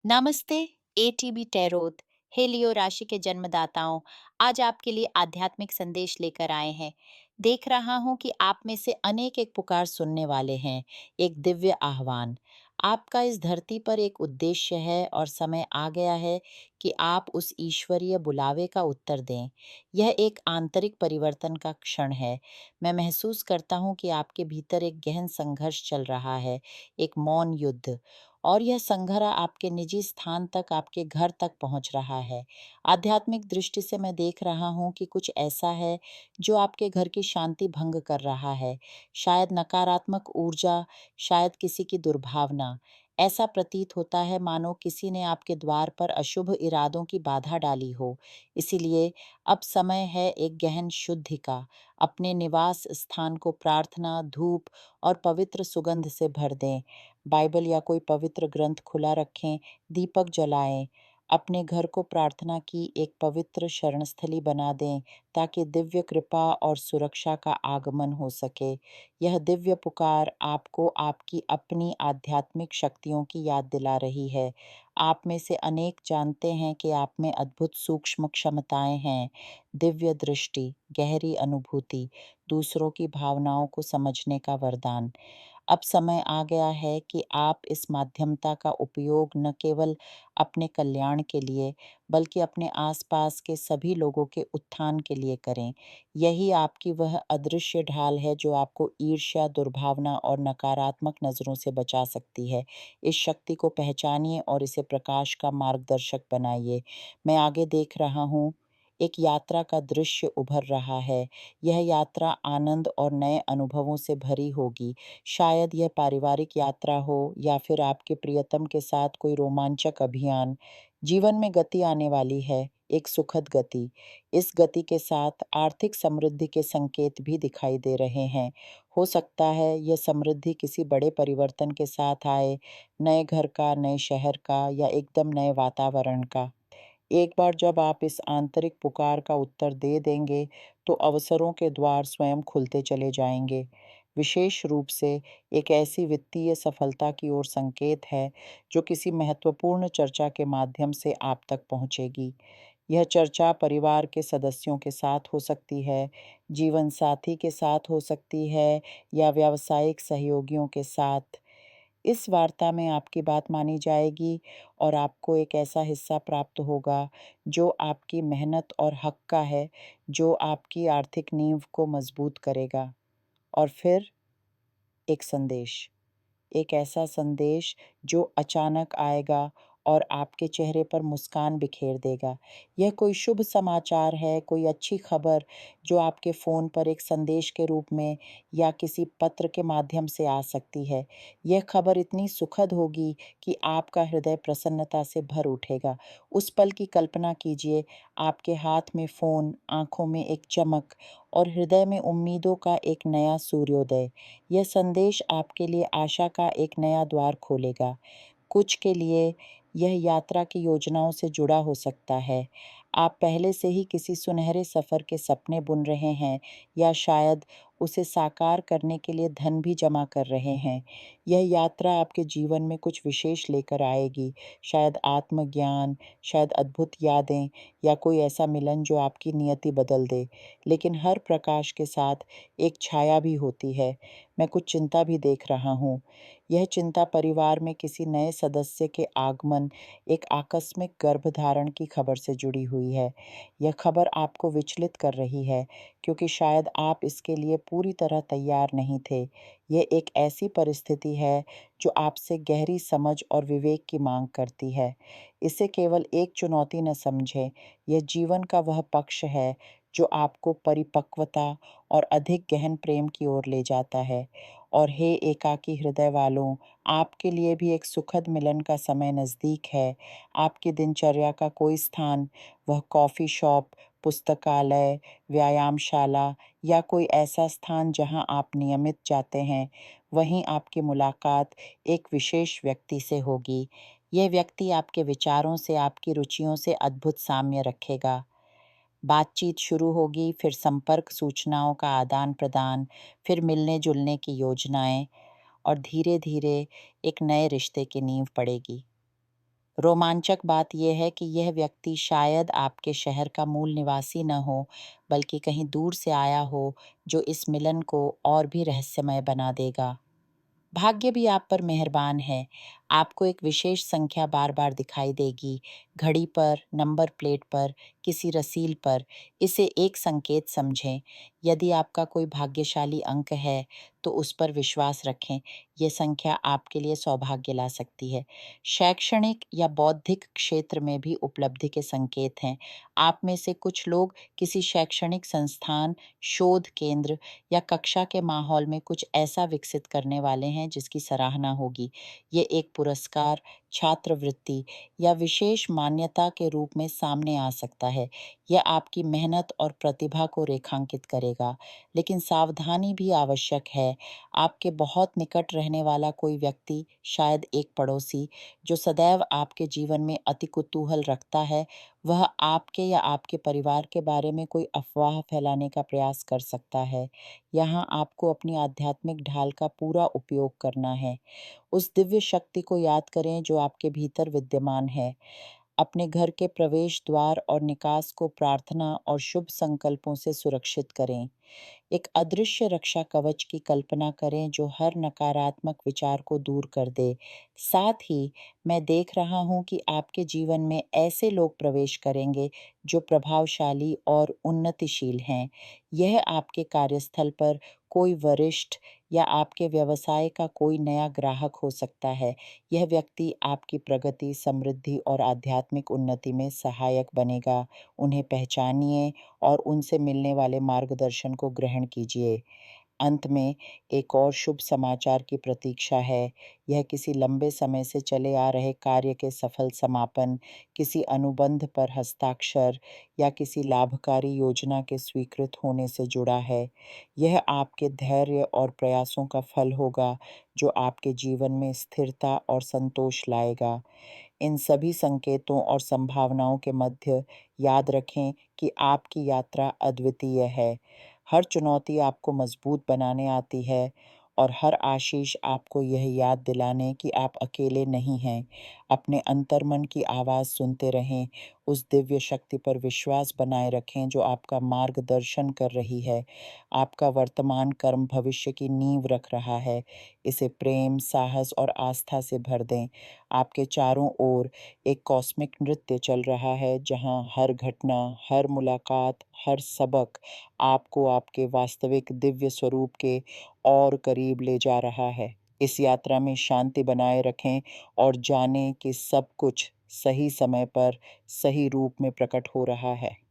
नमस्ते। ATB tarot Helio राशि के जन्मदाताओं, आज आपके लिए आध्यात्मिक संदेश लेकर आए हैं। देख रहा हूं कि आप में से अनेक एक पुकार सुनने वाले हैं, एक दिव्य आह्वान। आपका इस धरती पर एक उद्देश्य है और समय आ गया है कि आप उस ईश्वरीय बुलावे का उत्तर दें। यह एक आंतरिक परिवर्तन का क्षण है। मैं महसूस करता हूं कि आपके भीतर एक गहन संघर्ष चल रहा है, एक मौन युद्ध, और यह संघर्ष आपके निजी स्थान तक, आपके घर तक पहुंच रहा है। आध्यात्मिक दृष्टि से मैं देख रहा हूं कि कुछ ऐसा है जो आपके घर की शांति भंग कर रहा है। शायद नकारात्मक ऊर्जा, शायद किसी की दुर्भावना। ऐसा प्रतीत होता है मानो किसी ने आपके द्वार पर अशुभ इरादों की बाधा डाली हो। इसीलिए अब समय है एक गहन शुद्धि का। अपने निवास स्थान को प्रार्थना, धूप और पवित्र सुगंध से भर दें। बाइबल या कोई पवित्र ग्रंथ खुला रखें, दीपक जलाएं। अपने घर को प्रार्थना की एक पवित्र शरणस्थली बना दें ताकि दिव्य कृपा और सुरक्षा का आगमन हो सके। यह दिव्य पुकार आपको आपकी अपनी आध्यात्मिक शक्तियों की याद दिला रही है। आप में से अनेक जानते हैं कि आप में अद्भुत सूक्ष्म क्षमताएं हैं, दिव्य दृष्टि, गहरी अनुभूति, दूसरों की भावनाओं को समझने का वरदान। अब समय आ गया है कि आप इस माध्यमता का उपयोग न केवल अपने कल्याण के लिए, बल्कि अपने आसपास के सभी लोगों के उत्थान के लिए करें। यही आपकी वह अदृश्य ढाल है जो आपको ईर्ष्या, दुर्भावना और नकारात्मक नज़रों से बचा सकती है। इस शक्ति को पहचानिए और इसे प्रकाश का मार्गदर्शक बनाइए। मैं आगे देख रहा हूँ, एक यात्रा का दृश्य उभर रहा है। यह यात्रा आनंद और नए अनुभवों से भरी होगी। शायद यह पारिवारिक यात्रा हो या फिर आपके प्रियतम के साथ कोई रोमांचक अभियान। जीवन में गति आने वाली है, एक सुखद गति। इस गति के साथ आर्थिक समृद्धि के संकेत भी दिखाई दे रहे हैं। हो सकता है यह समृद्धि किसी बड़े परिवर्तन के साथ आए, नए घर का, नए शहर का या एकदम नए वातावरण का। एक बार जब आप इस आंतरिक पुकार का उत्तर दे देंगे, तो अवसरों के द्वार स्वयं खुलते चले जाएंगे। विशेष रूप से एक ऐसी वित्तीय सफलता की ओर संकेत है जो किसी महत्वपूर्ण चर्चा के माध्यम से आप तक पहुंचेगी। यह चर्चा परिवार के सदस्यों के साथ हो सकती है, जीवन साथी के साथ हो सकती है या व्यावसायिक सहयोगियों के साथ। इस वार्ता में आपकी बात मानी जाएगी और आपको एक ऐसा हिस्सा प्राप्त होगा जो आपकी मेहनत और हक का है, जो आपकी आर्थिक नींव को मजबूत करेगा। और फिर एक संदेश, एक ऐसा संदेश जो अचानक आएगा और आपके चेहरे पर मुस्कान बिखेर देगा। यह कोई शुभ समाचार है, कोई अच्छी खबर जो आपके फ़ोन पर एक संदेश के रूप में या किसी पत्र के माध्यम से आ सकती है। यह खबर इतनी सुखद होगी कि आपका हृदय प्रसन्नता से भर उठेगा। उस पल की कल्पना कीजिए, आपके हाथ में फ़ोन, आँखों में एक चमक और हृदय में उम्मीदों का एक नया सूर्योदय। यह संदेश आपके लिए आशा का एक नया द्वार खोलेगा। कुछ के लिए यह यात्रा की योजनाओं से जुड़ा हो सकता है। आप पहले से ही किसी सुनहरे सफ़र के सपने बुन रहे हैं या शायद उसे साकार करने के लिए धन भी जमा कर रहे हैं। यह यात्रा आपके जीवन में कुछ विशेष लेकर आएगी, शायद आत्मज्ञान, शायद अद्भुत यादें या कोई ऐसा मिलन जो आपकी नियति बदल दे। लेकिन हर प्रकाश के साथ एक छाया भी होती है। मैं कुछ चिंता भी देख रहा हूँ। यह चिंता परिवार में किसी नए सदस्य के आगमन, एक आकस्मिक गर्भधारण की खबर से जुड़ी हुई है। यह खबर आपको विचलित कर रही है क्योंकि शायद आप इसके लिए पूरी तरह तैयार नहीं थे। यह एक ऐसी परिस्थिति है जो आपसे गहरी समझ और विवेक की मांग करती है। इसे केवल एक चुनौती न समझें, यह जीवन का वह पक्ष है जो आपको परिपक्वता और अधिक गहन प्रेम की ओर ले जाता है। और हे एकाकी हृदय वालों, आपके लिए भी एक सुखद मिलन का समय नज़दीक है। आपकी दिनचर्या का कोई स्थान, वह कॉफ़ी शॉप, पुस्तकालय, व्यायामशाला या कोई ऐसा स्थान जहां आप नियमित जाते हैं, वहीं आपकी मुलाकात एक विशेष व्यक्ति से होगी। यह व्यक्ति आपके विचारों से, आपकी रुचियों से अद्भुत साम्य रखेगा। बातचीत शुरू होगी, फिर संपर्क, सूचनाओं का आदान-प्रदान, फिर मिलने-जुलने की योजनाएँ और धीरे-धीरे एक नए रिश्ते की नींव पड़ेगी। रोमांचक बात यह है कि यह व्यक्ति शायद आपके शहर का मूल निवासी न हो, बल्कि कहीं दूर से आया हो, जो इस मिलन को और भी रहस्यमय बना देगा। भाग्य भी आप पर मेहरबान है। आपको एक विशेष संख्या बार-बार दिखाई देगी, घड़ी पर, नंबर प्लेट पर, किसी रसील पर। इसे एक संकेत समझें। यदि आपका कोई भाग्यशाली अंक है, तो उस पर विश्वास रखें। ये संख्या आपके लिए सौभाग्य ला सकती है। शैक्षणिक या बौद्धिक क्षेत्र में भी उपलब्धि के संकेत हैं। आप में से कुछ लोग किसी शैक्षणिक संस्थान, शोध केंद्र या कक्षा के माहौल में कुछ ऐसा विकसित करने वाले हैं जिसकी सराहना होगी। ये एक पुरस्कार, छात्रवृत्ति या विशेष मान्यता के रूप में सामने आ सकता है। यह आपकी मेहनत और प्रतिभा को रेखांकित करेगा। लेकिन सावधानी भी आवश्यक है। आपके बहुत निकट रहने वाला कोई व्यक्ति, शायद एक पड़ोसी, जो सदैव आपके जीवन में अति कुतूहल रखता है, वह आपके या आपके परिवार के बारे में कोई अफवाह फैलाने का प्रयास कर सकता है। यहाँ आपको अपनी आध्यात्मिक ढाल का पूरा उपयोग करना है। उस दिव्य शक्ति को याद करें जो आपके भीतर विद्यमान है। अपने घर के प्रवेश द्वार और निकास को प्रार्थना और शुभ संकल्पों से सुरक्षित करें। एक अदृश्य रक्षा कवच की कल्पना करें जो हर नकारात्मक विचार को दूर कर दे। साथ ही मैं देख रहा हूँ कि आपके जीवन में ऐसे लोग प्रवेश करेंगे जो प्रभावशाली और उन्नतिशील हैं। यह आपके कार्यस्थल पर कोई वरिष्ठ या आपके व्यवसाय का कोई नया ग्राहक हो सकता है। यह व्यक्ति आपकी प्रगति, समृद्धि और आध्यात्मिक उन्नति में सहायक बनेगा। उन्हें पहचानिए और उनसे मिलने वाले मार्गदर्शन को ग्रहण कीजिए। अंत में एक और शुभ समाचार की प्रतीक्षा है। यह किसी लंबे समय से चले आ रहे कार्य के सफल समापन, किसी अनुबंध पर हस्ताक्षर या किसी लाभकारी योजना के स्वीकृत होने से जुड़ा है। यह आपके धैर्य और प्रयासों का फल होगा, जो आपके जीवन में स्थिरता और संतोष लाएगा। इन सभी संकेतों और संभावनाओं के मध्य याद रखें कि आपकी यात्रा अद्वितीय है। हर चुनौती आपको मजबूत बनाने आती है और हर आशीष आपको यह याद दिलाने कि आप अकेले नहीं हैं। अपने अंतर्मन की आवाज़ सुनते रहें, उस दिव्य शक्ति पर विश्वास बनाए रखें जो आपका मार्गदर्शन कर रही है। आपका वर्तमान कर्म भविष्य की नींव रख रहा है। इसे प्रेम, साहस और आस्था से भर दें। आपके चारों ओर एक कॉस्मिक नृत्य चल रहा है जहां हर घटना, हर मुलाकात, हर सबक आपको आपके वास्तविक दिव्य स्वरूप के और करीब ले जा रहा है। इस यात्रा में शांति बनाए रखें और जानें कि सब कुछ सही समय पर, सही रूप में प्रकट हो रहा है।